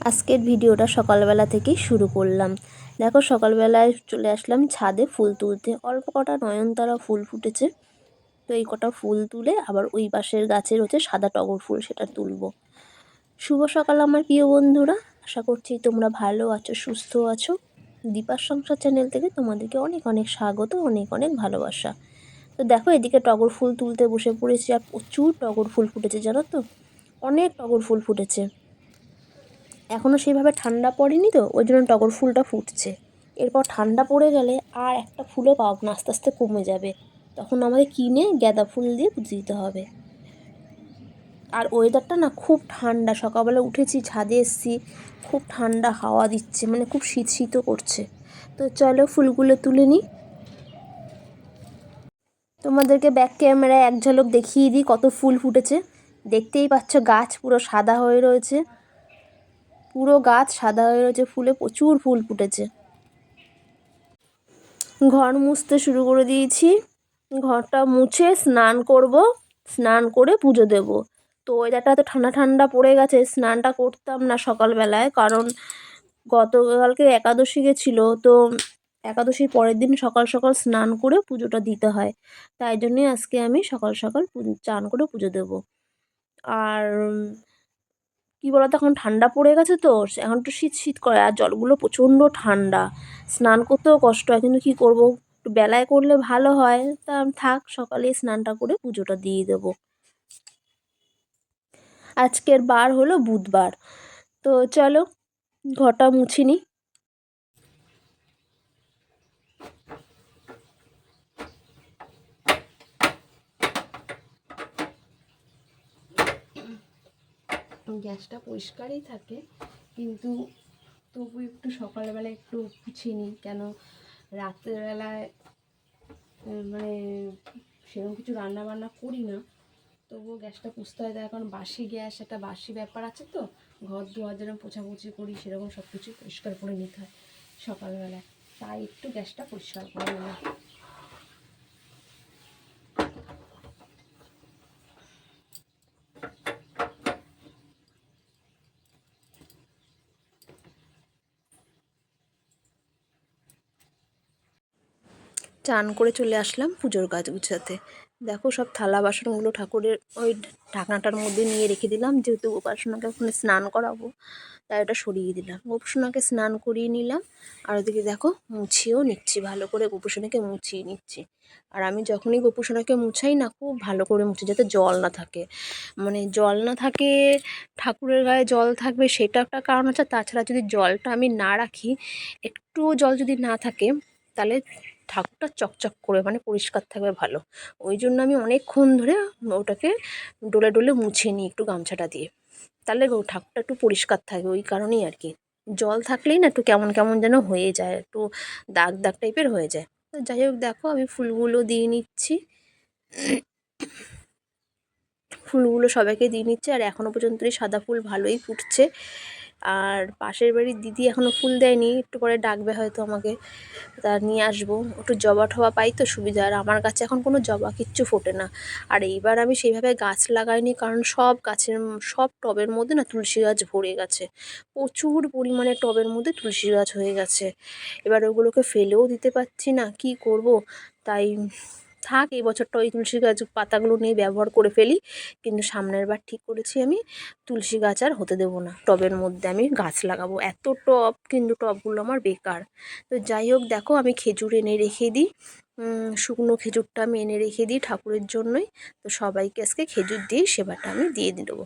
আজকের ভিডিওটা সকালবেলা থেকেই শুরু করলাম। দেখো সকালবেলায় চলে আসলাম ছাদে ফুল তুলতে। অল্প কটা নয়নতারা ফুল ফুটেছে, তো এই কটা ফুল তুলে আবার ওই পাশের গাছের হচ্ছে সাদা টগর ফুল, সেটা তুলবো। শুভ সকাল আমার প্রিয় বন্ধুরা, আশা করছি তোমরা ভালো আছো, সুস্থ আছো। দীপার সংসার চ্যানেল থেকে তোমাদেরকে অনেক অনেক স্বাগত, অনেক অনেক ভালোবাসা। তো দেখো এদিকে টগর ফুল তুলতে বসে পড়েছি, আর প্রচুর টগর ফুল ফুটেছে জানো তো, অনেক টগর ফুল ফুটেছে। এখনও সেইভাবে ঠান্ডা পড়েনি, তো ওই জন্য টগর ফুলটা ফুটছে। এরপর ঠান্ডা পড়ে গেলে আর একটা ফুলও পাবো না, আস্তে আস্তে কমে যাবে, তখন আমাদের কিনে গাঁদা ফুল দিয়ে পুঁতে দিতে হবে। আর ওয়েদারটা না খুব ঠান্ডা, সকালবেলা উঠেছি ছাদে এসেছি, খুব ঠান্ডা হাওয়া দিচ্ছে, মানে খুব শীত শীতও করছে। তো চলো ফুলগুলো তুলে নিই। তোমাদেরকে ব্যাক ক্যামেরায় এক ঝলক দেখিয়ে দিই কত ফুল ফুটেছে। দেখতেই পাচ্ছ গাছ পুরো সাদা হয়ে রয়েছে, পুরো গাছ সাদা হয়ে রয়েছে ফুলে, প্রচুর ফুল ফুটেছে। ঘর মুছতে শুরু করে দিয়েছি, ঘরটা মুছে স্নান করব, স্নান করে পুজো দেব। তো ওয়েদারটা তো ঠান্ডা ঠান্ডা পড়ে গেছে, স্নানটা করতাম না সকালবেলায়, কারণ গতকালকে একাদশী গেছিলো, তো একাদশীর পরের দিন সকাল সকাল স্নান করে পুজোটা দিতে হয়, তাই জন্যই আজকে আমি সকাল সকাল চান করে পুজো দেব। আর কী বলতো, এখন ঠান্ডা পড়ে গেছে, তো এখন একটু শীত শীত করে, আর জলগুলো প্রচণ্ড ঠান্ডা, স্নান করতেও কষ্ট হয়, কিন্তু কী করব, একটু বেলায় করলে ভালো হয়, তা থাক সকালে স্নানটা করে পুজোটা দিয়ে দেবো। আজকের বার হলো বুধবার। তো চলো ঘরটা মুছে নিই। গ্যাসটা পরিষ্কারই থাকে, কিন্তু তবু একটু সকালবেলা একটু মুছে নিই, কেন রাত্রেবেলায় মানে সেরকম কিছু রান্না বান্না করি না, তবুও গ্যাসটা পুছতে হয়। তাই এখন বাসি গ্যাস, একটা বাসি ব্যাপার আছে, তো ঘর দুয়ার যেরকম পোছাপুছি করি সেরকম সব কিছু পরিষ্কার করে নিতে হয় সকালবেলায়, তাই একটু গ্যাসটা পরিষ্কার করে নিলাম। চান করে চলে আসলাম পুজোর কাজ গুছাতে। দেখো সব থালা বাসনগুলো ঠাকুরের ওই ঢাকনাটার মধ্যে নিয়ে রেখে দিলাম, যেহেতু উপাসনাকে ওখানে স্নান করাবো, তাই ওটা সরিয়ে দিলাম। গোপুসোনাকে স্নান করিয়ে নিলাম, আর ওদিকে দেখো মুছিয়েও নিচ্ছি, ভালো করে গোপুসোনাকে মুছিয়ে নিচ্ছি। আর আমি যখনই গোপুসোনাকে মুছাই না, খুব ভালো করে মুছি, যাতে জল না থাকে, মানে জল না থাকে, ঠাকুরের গায়ে জল থাকবে সেটা একটা কারণ আছে। তাছাড়া যদি জলটা আমি না রাখি, একটুও জল যদি না থাকে, তাহলে ঠাকুরটা চকচক করে মানে পরিষ্কার থাকবে ভালো। ওই জন্য আমি অনেকক্ষণ ধরে ওটাকে ডলে ডলে মুছে নিই একটু গামছাটা দিয়ে, তাহলে ঠাকুরটা একটু পরিষ্কার থাকবে, ওই কারণেই আর কি। জল থাকলেই না একটু কেমন কেমন যেন হয়ে যায়, একটু দাগ দাগ টাইপের হয়ে যায়। তো যাই হোক দেখো আমি ফুলগুলো দিয়ে নিচ্ছি, ফুলগুলো সবাইকে দিয়ে নিচ্ছে, আর এখনও পর্যন্ত এই সাদা ফুল ভালোই ফুটছে। আর পাশের বাড়ির দিদি এখনও ফুল দেয়নি, একটু পরে ডাকবে হয়তো আমাকে, তা নিয়ে আসবো। একটু জবা টবা পাই তো সুবিধা, আর আমার গাছে এখন কোনো জবা কিচ্ছু ফোটে না। আর এইবার আমি সেইভাবে গাছ লাগাইনি, কারণ সব গাছের সব টবের মধ্যে না তুলসী গাছ ভরে গেছে, প্রচুর পরিমাণে টবের মধ্যে তুলসী গাছ হয়ে গেছে। এবার ওগুলোকে ফেলেও দিতে পারছি না, কি করব, তাই থাক এই বছরটা ওই তুলসী গাছ পাতাগুলো নিয়ে ব্যবহার করে ফেলি। কিন্তু সামনের বার ঠিক করেছি আমি তুলসী গাছ আর হতে দেবো না, টবের মধ্যে আমি গাছ লাগাবো। এত টব, কিন্তু টবগুলো আমার বেকার। তো যাই হোক দেখো আমি খেজুর এনে রেখে দিই, শুকনো খেজুরটা আমি এনে রেখে দিই ঠাকুরের জন্যই। তো সবাইকে আজকে খেজুর দিয়ে সেবাটা আমি দিয়ে দেবো।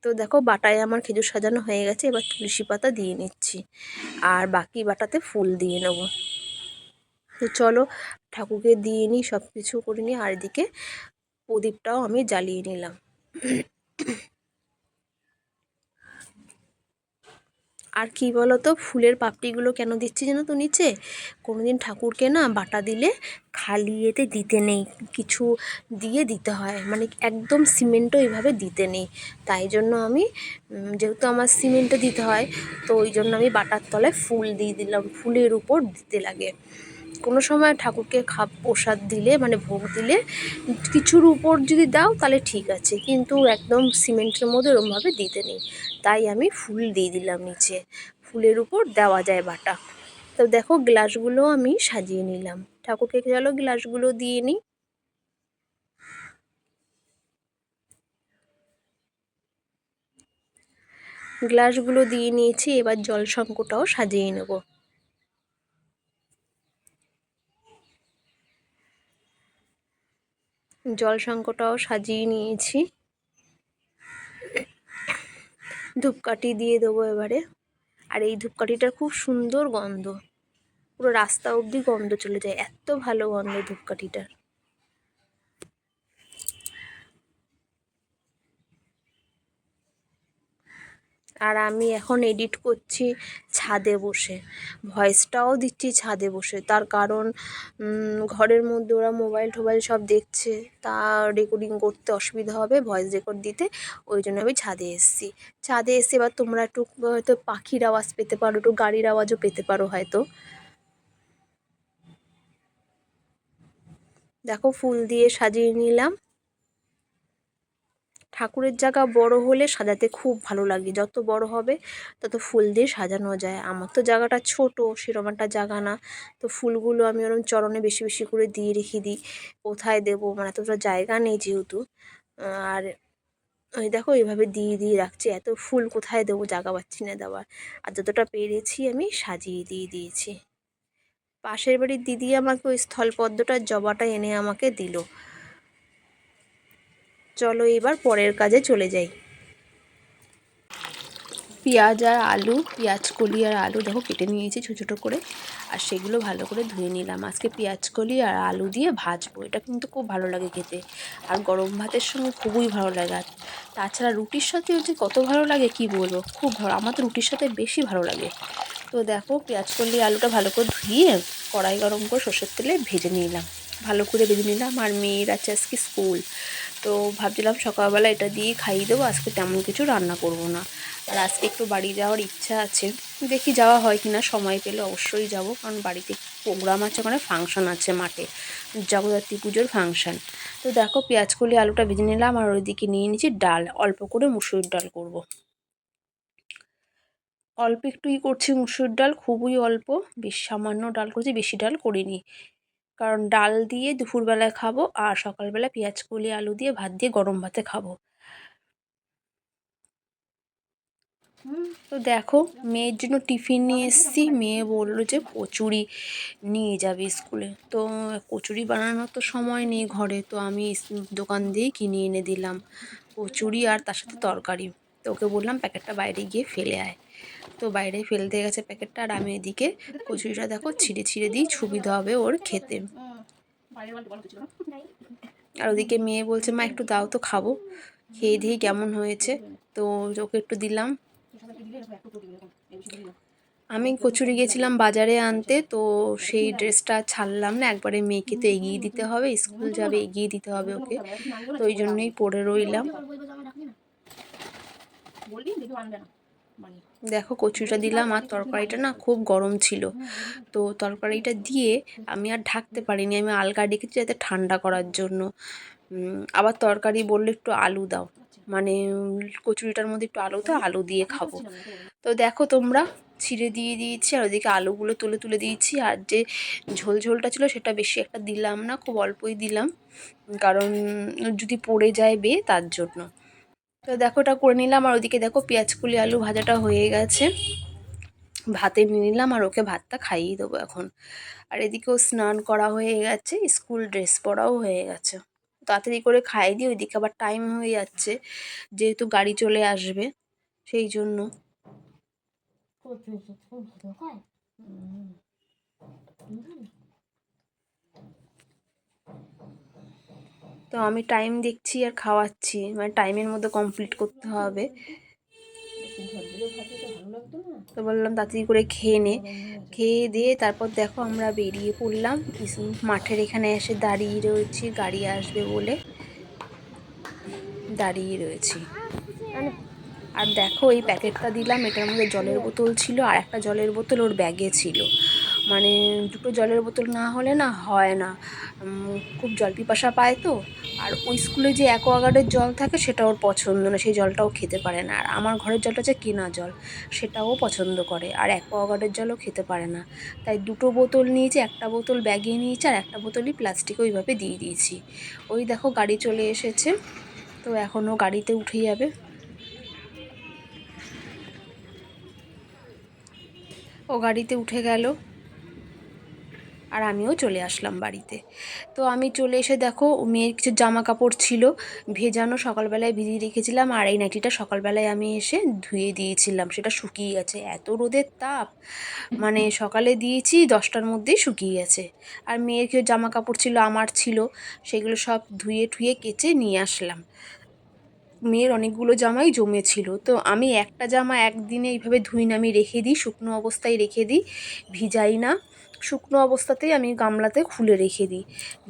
তো দেখো বাটায় আমার খেজুর সাজানো হয়ে গেছে, এবার তুলসী পাতা দিয়ে নিচ্ছি, আর বাকি বাটাতে ফুল দিয়ে নেবো। তো চলো ঠাকুরকে দিয়ে নিই, সব কিছু করে নিই, আর এদিকে প্রদীপটাও আমি জ্বালিয়ে নিলাম। আর কি বলো তো, ফুলের পাপড়িগুলো কেন দিচ্ছি জানো তো নিচে? কোনোদিন ঠাকুরকে না বাটা দিলে খালি এতে দিতে নেই, কিছু দিয়ে দিতে হয়, মানে একদম সিমেন্টও এইভাবে দিতে নেই। তাই জন্য আমি যেহেতু আমার সিমেন্টও দিতে হয়, তো ওই জন্য আমি বাটার তলায় ফুল দিয়ে দিলাম, ফুলের উপর দিতে লাগে। কোনো সময় ঠাকুরকে প্রসাদ দিলে মানে ভোগ দিলে কিছুর উপর যদি দাও তাহলে ঠিক আছে, কিন্তু একদম সিমেন্টের মধ্যে ওরমভাবে দিতে নেই। তাই আমি ফুল দিয়ে দিলাম নিচে, ফুলের উপর দেওয়া যায় বাটা। তো দেখো গ্লাসগুলো আমি সাজিয়ে নিলাম, ঠাকুরকে চলো গ্লাসগুলো দিয়ে নিই। গ্লাসগুলো দিয়ে নিয়েছি, এবার জল শঙ্কটাও সাজিয়ে নেব। জল শঙ্কটাও সাজিয়ে নিয়েছি, ধূপকাঠি দিয়ে দেবো এবারে। আর এই ধূপকাঠিটার খুব সুন্দর গন্ধ, পুরো রাস্তা অবধি গন্ধ চলে যায়, এত ভালো গন্ধ ধূপকাঠিটার। আর আমি এখন এডিট করছি ছাদে বসে, ভয়েসটাও দিচ্ছি ছাদে বসে, তার কারণ ঘরের মধ্যে ওরা মোবাইল টোবাইল সব দেখছে, তা রেকর্ডিং করতে অসুবিধা হবে, ভয়েস রেকর্ড দিতে, ওই জন্য আমি ছাদে এসেছি। ছাদে এসে এবার তোমরা একটু হয়তো পাখির আওয়াজ পেতে পারো, একটু গাড়ির আওয়াজও পেতে পারো হয়তো। দেখো ফুল দিয়ে সাজিয়ে নিলাম। ঠাকুরের জায়গা বড় হলে সাজাতে খুব ভালো লাগে, যত বড় হবে তত ফুল দিয়ে সাজানো যায়। আমার তো জায়গাটা ছোট, সেরকম একটা জায়গা না, তো ফুলগুলো আমি ওরকম চরণে বেশি বেশি করে দিয়ে রেখে দিই। কোথায় দেবো, মানে এতটা জায়গা নেই যেহেতু। আর ওই দেখো এইভাবে দিয়ে দিয়ে রাখছি, এত ফুল কোথায় দেবো, জায়গা পাচ্ছি না দেওয়ার। আর যতটা পেরেছি আমি সাজিয়ে দিয়ে দিয়েছি। পাশের বাড়ির দিদি আমাকে ওই স্থলপদ্মটার জবাটা এনে আমাকে দিল। চলো এবার পরের কাজে চলে যাই। পেঁয়াজ আর আলু, পেঁয়াজ কলি আর আলু দেখো কেটে নিয়েছি ছোটো ছোটো করে, আর সেগুলো ভালো করে ধুয়ে নিলাম। আজকে পেঁয়াজ কলি আর আলু দিয়ে ভাজবো, এটা কিন্তু খুব ভালো লাগে খেতে, আর গরম ভাতের সঙ্গে খুবই ভালো লাগে। আর তাছাড়া রুটির সাথেও যে কত ভালো লাগে কি বলবো, খুব ভালো, আমার তো রুটির সাথে বেশি ভালো লাগে। তো দেখো পেঁয়াজ কলি আলুটা ভালো করে ধুয়ে কড়াই গরম করে সর্ষের তেলে ভেজে নিলাম, ভালো করে ভেজে নিলাম। আর মেয়ের আছে আজকে স্কুল, তো ভাবছিলাম সকালবেলা এটা দিয়ে খাইয়ে দেবো, আজকে তেমন কিছু রান্না করব না। আর আজকে একটু বাড়ি যাওয়ার ইচ্ছা আছে, দেখি যাওয়া হয় কি না, সময় পেলে অবশ্যই যাব, কারণ বাড়িতে প্রোগ্রাম আছে, ওখানে ফাংশন আছে মাঠে, জগদ্ধাত্রী পুজোর ফাংশন। তো দেখো পেঁয়াজ কলি আলুটা ভেজে নিলাম, আর ওইদিকে নিয়ে নিচ্ছি ডাল, অল্প করে মুসুর ডাল করব। অল্প একটুই করছি মুসুর ডাল, খুবই অল্প, বেশ সামান্য ডাল করছি, বেশি ডাল করিনি, কারণ ডাল দিয়ে দুপুরবেলায় খাবো, আর সকালবেলা পেঁয়াজ কলি আলু দিয়ে ভাত দিয়ে গরম ভাতে খাবো। তো দেখো মেয়ের জন্য টিফিন নিয়ে এসেছি, মেয়ে বললো যে কচুরি নিয়ে যাবে স্কুলে, তো কচুরি বানানোর তো সময় নেই ঘরে, তো আমি দোকান দিয়েই কিনে এনে দিলাম কচুরি আর তার সাথে তরকারি। তো ওকে বললাম প্যাকেটটা বাইরে গিয়ে ফেলে আয়, তো বাইরে ফেলতে গেছে প্যাকেটটা, আর আমি এদিকে কচুরিটা দেখো ছিঁড়ে ছিঁড়ে দিই, সুবিধা হবে ওর খেতে। আর ওদিকে মেয়ে বলছে মা একটু দাও তো খাবো, খেয়ে দিয়ে কেমন হয়েছে, তো ওকে একটু দিলাম। আমি কচুরি গেছিলাম বাজারে আনতে, তো সেই ড্রেসটা ছাড়লাম না, একবারে মেয়েকে তো এগিয়ে দিতে হবে, স্কুল যাবে, এগিয়ে দিতে হবে ওকে, তো ওই জন্যই পরে রইলাম। দেখো কচুরিটা দিলাম, আর তরকারিটা না খুব গরম ছিল, তো তরকারিটা দিয়ে আমি আর ঢাকতে পারিনি, আমি আলগা রেখেছি যাতে ঠান্ডা করার জন্য। আবার তরকারি বললে একটু আলু দাও, মানে কচুরিটার মধ্যে একটু আলু দাও, আলু দিয়ে খাবো। তো দেখো তোমরা ছিঁড়ে দিয়ে দিয়েছি, আর ওদিকে আলুগুলো তুলে তুলে দিয়েছি, আর যে ঝোল ঝোলটা ছিল সেটা বেশি একটা দিলাম না, খুব অল্পই দিলাম, কারণ যদি পড়ে যায় তার জন্য। তো দেখো ওটা করে নিলাম, আর ওদিকে দেখো পেঁয়াজ কলি আলু ভাজাটা হয়ে গেছে, ভাতে নিয়ে নিলাম, আর ওকে ভাতটা খাইয়ে দেবো এখন। আর এদিকেও স্নান করা হয়ে গেছে, স্কুল ড্রেস পরাও হয়ে গেছে, তাড়াতাড়ি করে খাইয়ে দিই, ওইদিকে আবার টাইম হয়ে যাচ্ছে, যেহেতু গাড়ি চলে আসবে সেই জন্য। তো আমি টাইম দেখছি আর খাওয়াচ্ছি, মানে টাইমের মধ্যে কমপ্লিট করতে হবে, তো বললাম তাড়াতাড়ি করে খেয়ে নে, খেয়ে দিয়ে তারপর দেখো আমরা বেরিয়ে পড়লাম, মাঠের এখানে এসে দাঁড়িয়ে রয়েছি, গাড়ি আসবে বলে দাঁড়িয়ে রয়েছি। আর দেখো এই প্যাকেটটা দিলাম, এটার মধ্যে জলের বোতল ছিল, আর একটা জলের বোতল ওর ব্যাগে ছিল, মানে দুটো জলের বোতল না হলে না হয় না, খুব জল পিপাসা পায় তো। আর ওই স্কুলে যে অ্যাকোয়াগার্ডের জল থাকে সেটা ওর পছন্দ না, সেই জলটাও খেতে পারে না। আর আমার ঘরের জলটা হচ্ছে কেনা জল, সেটাও পছন্দ করে, আর অ্যাকোয়াগার্ডের জলও খেতে পারে না। তাই দুটো বোতল নিয়েছি, একটা বোতল ব্যাগে নিয়েছি আর একটা বোতলই প্লাস্টিকে ওইভাবে দিয়ে দিয়েছি। ওই দেখো গাড়ি চলে এসেছে, তো এখনও গাড়িতে উঠে যাবে। ও গাড়িতে উঠে গেল আর আমিও চলে আসলাম বাড়িতে। তো আমি চলে এসে দেখো মেয়ের কিছু জামা কাপড় ছিল ভেজানো, সকালবেলায় ভিজিয়ে রেখেছিলাম, আর এই নাইটিটা সকালবেলায় আমি এসে ধুয়ে দিয়েছিলাম, সেটা শুকিয়ে গেছে। এত রোদের তাপ, মানে সকালে দিয়েছি 10টার মধ্যেই শুকিয়ে গেছে। আর মেয়ের কিছু জামা কাপড় ছিল, আমার ছিল, সেগুলো সব ধুয়ে ঠুয়ে কেচে নিয়ে আসলাম। মেয়ের অনেকগুলো জামাই জমেছিল, তো আমি একটা জামা একদিনে এইভাবে ধুই না, আমি রেখে দিই, শুকনো অবস্থায় রেখে দিই, ভিজাই না। শুকনো অবস্থাতেই আমি গামলাতে খুলে রেখে দিই,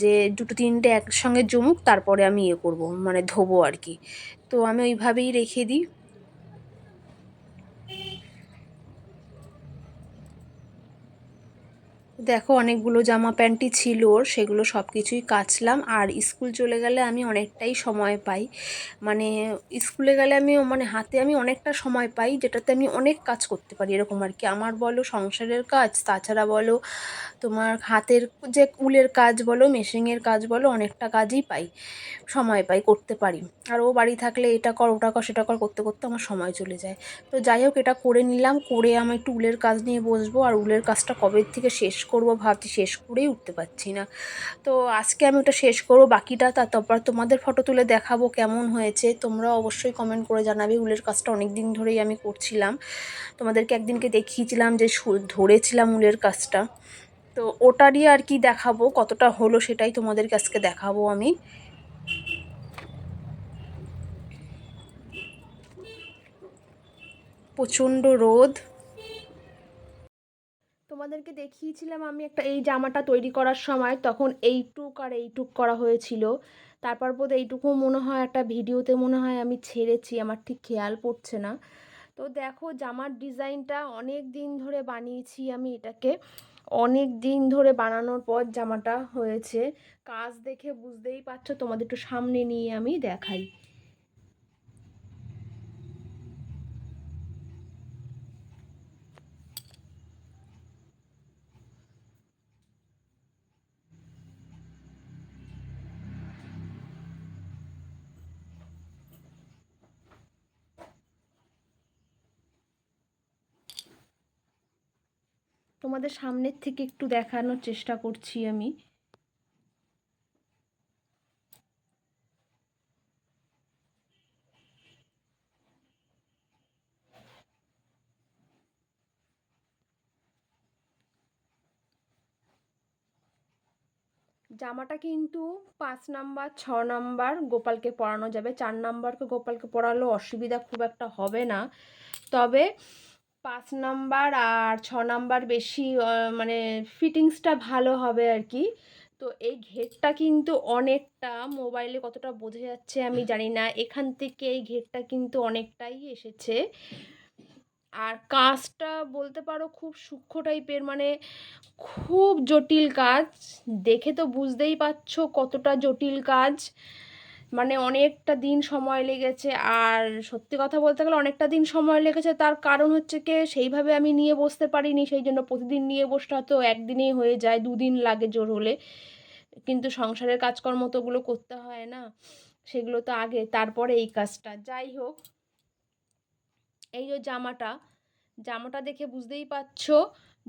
যে দুটো তিনটে একসঙ্গে জমুক, তারপরে আমি করব, মানে ধোবো আর কি। তো আমি ওইভাবেই রেখে দিই। দেখো অনেকগুলো জামা প্যান্টই ছিল ওর, সেগুলো সব কিছুই কাচলাম। আর স্কুল চলে গেলে আমি অনেকটাই সময় পাই, মানে স্কুলে গেলে আমি মানে হাতে আমি অনেকটা সময় পাই, যেটাতে আমি অনেক কাজ করতে পারি এরকম আর কি। আমার বলো সংসারের কাজ, তাছাড়া বলো তোমার হাতের যে উলের কাজ বলো, মেশিনের কাজ বলো, অনেকটা কাজই পাই, সময় পাই, করতে পারি। আর ও বাড়ি থাকলে এটা কর ওটা কর সেটা কর করতে করতে আমার সময় চলে যায়। তো যাই হোক, এটা করে নিলাম, করে আমি একটু উলের কাজ নিয়ে বসবো। আর উলের কাজটা কবে থেকে শেষ করব ভাবছি, শেষ করেই উঠতে পারছি না। তো আজকে আমি ওটা শেষ করবো, বাকিটা তারপর তোমাদের ফটো তুলে দেখাবো কেমন হয়েছে। তোমরা অবশ্যই কমেন্ট করে জানাবে। উলের কাজটা অনেক দিন ধরেই আমি করছিলাম, তোমাদেরকে একদিনকে দেখিয়েছিলাম যে ধরেছিলাম উলের কাজটা, তো ওটারই আর কি দেখাবো, কতটা হলো সেটাই তোমাদেরকে আজকে দেখাবো আমি। প্রচণ্ড রোদ। তোমাদেরকে দেখিয়েছিলাম আমি একটা এই জামাটা তৈরি করার সময়, তখন এইটুক আর এইটুক করা হয়েছিল। তারপর বোধ এইটুকু মনে হয় একটা ভিডিওতে মনে হয় আমি ছেড়েছি, আমার ঠিক খেয়াল পড়ছে না। তো দেখো জামার ডিজাইনটা অনেক দিন ধরে বানিয়েছি আমি এটাকে, অনেক দিন ধরে বানানোর পর জামাটা হয়েছে। কাজ দেখে বুঝতেই পারছো, তোমাদের একটু সামনে নিয়ে আমি দেখাই। তোমাদের সামনের থেকে একটু দেখানোর চেষ্টা করছি আমি। জামাটা কিন্তু 5 নাম্বার 6 নাম্বার গোপালকে পরানো যাবে, 4 নাম্বারকে গোপালকে পরালেও অসুবিধা খুব একটা হবে না। তবে 5 নাম্বার আর 6 নাম্বার বেশি মানে ফিটিংসটা ভালো হবে আর কি। তো এই ঘেরটা কিন্তু অনেকটা, মোবাইলে কতটা বোঝা যাচ্ছে আমি জানি না, এখান থেকে এই ঘেরটা কিন্তু অনেকটাই এসেছে। আর কাজটা বলতে পারো খুব সূক্ষ্ম টাইপের, মানে খুব জটিল কাজ, দেখে তো বুঝতেই পারছো কতটা জটিল কাজ, মানে অনেকটা দিন সময় লেগেছে। আর সত্যি কথা বলতে গেলে অনেকটা দিন সময় লেগেছে, তার কারণ হচ্ছে কি সেইভাবে আমি নিয়ে বসতে পারিনি, সেই জন্য প্রতিদিন নিয়ে বসতে হয়তো একদিনেই হয়ে যায়, 2 দিন লাগে জোর হলে। কিন্তু সংসারের কাজকর্ম তো ওগুলো করতে হয় না, সেগুলো তো আগে, তারপরে এই কাজটা। যাই হোক, এই যে জামাটা, জামাটা দেখে বুঝতেই পারছো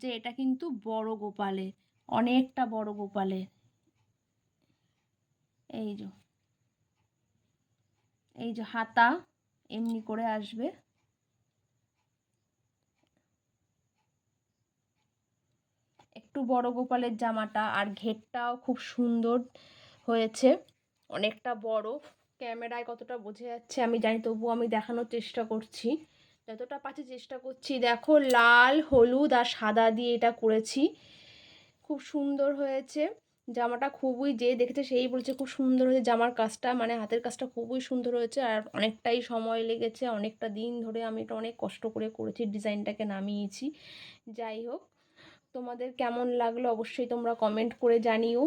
যে এটা কিন্তু বড় গোপালের, অনেকটা বড় গোপালের। এই যে, এই যে হাতা এমনি করে আসবে, একটু বড় গোপালের জামাটা। আর ঘেরটাও খুব সুন্দর হয়েছে, অনেকটা বড়। ক্যামেরায় কতটা বোঝা যাচ্ছে আমি জানি, তবুও আমি দেখানোর চেষ্টা করছি, যতটা পারছি চেষ্টা করছি। দেখো লাল হলুদ আর সাদা দিয়ে এটা করেছি, খুব সুন্দর হয়েছে জামাটা। খুবই, যে দেখেছে সেই বলছে খুব সুন্দর হয়েছে জামার কাজটা, মানে হাতের কাজটা খুবই সুন্দর হয়েছে। আর অনেকটাই সময় লেগেছে, অনেকটা দিন ধরে আমি এটা অনেক কষ্ট করে করেছি, ডিজাইনটাকে নামিয়েছি। যাই হোক, তোমাদের কেমন লাগলো অবশ্যই তোমরা কমেন্ট করে জানিও।